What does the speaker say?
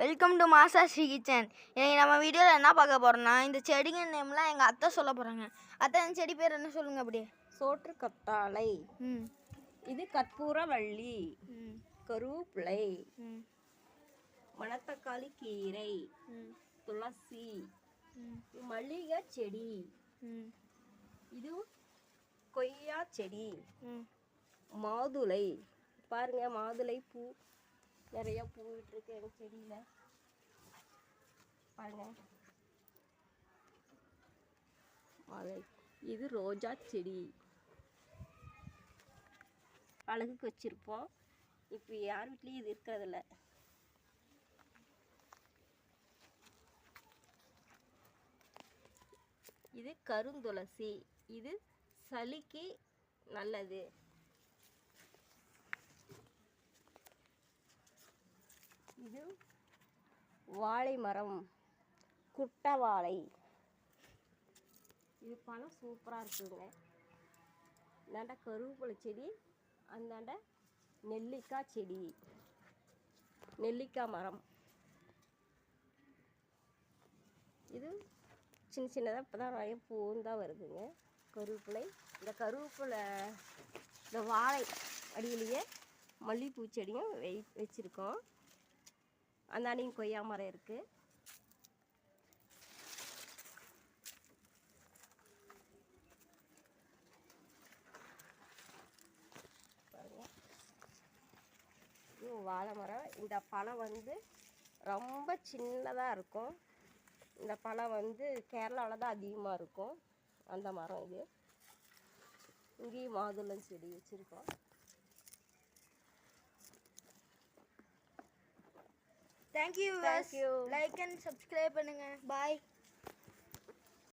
Welcome to மாசா Sri kitchen. இன்னைக்கு நம்ம வீடியோவில் என்ன பார்க்க போகிறோம்னா, இந்த செடிங்க நேம்லாம் எங்கள் அத்தை சொல்ல போகிறாங்க. அத்தை, இந்த செடி பேர் என்ன சொல்லுங்க அப்படியே? சோற்று கத்தாழை, இது கற்பூரவள்ளி, கருவேப்பிலை, மணத்தக்காளி கீரை, துளசி, மல்லிகை செடி, இது கொய்யா செடி, மாதுளை. பாருங்க, மாதுளை பூ நிறைய பூ விட்டுருக்கு எங்கள் செடியில். பாருங்க, மாதுளை. இது ரோஜா செடி, அழகுக்கு வச்சுருப்போம். இப்போ யார் வீட்லேயும் இது இருக்கிறதில்ல. இது கருந்துளசி, இது சளிக்கு நல்லது. இது வாழை மரம், குட்டை வாழை. இது பழம் சூப்பராக இருக்குங்க. இந்தாண்ட கருவேப்பிலை செடி, அந்தாண்ட நெல்லிக்காய் செடி, நெல்லிக்காய் மரம். இது சின்ன சின்னதாக இப்போ தான் நிறைய பூந்தான் வருதுங்க. கருவேப்பிலை, இந்த கருவேப்பிலை, இந்த வாழை அடியிலேயே மல்லிகைப்பூ செடியும் வச்சுருக்கோம். அந்தாண்டையும் கொய்யா மரம் இருக்குது. பாருங்க, இது வாழை மரம். இந்த பழம் வந்து ரொம்ப சின்னதாக இருக்கும். இந்த பழம் வந்து கேரளாவில் தான் அதிகமாக இருக்கும். அந்த மரம் இது. இங்கேயும் மாதுளை செடி வச்சுருக்கோம். தேங்க்யூ. லைக் அண்ட் சப்ஸ்கிரைப் பண்ணுங்கள். பாய்.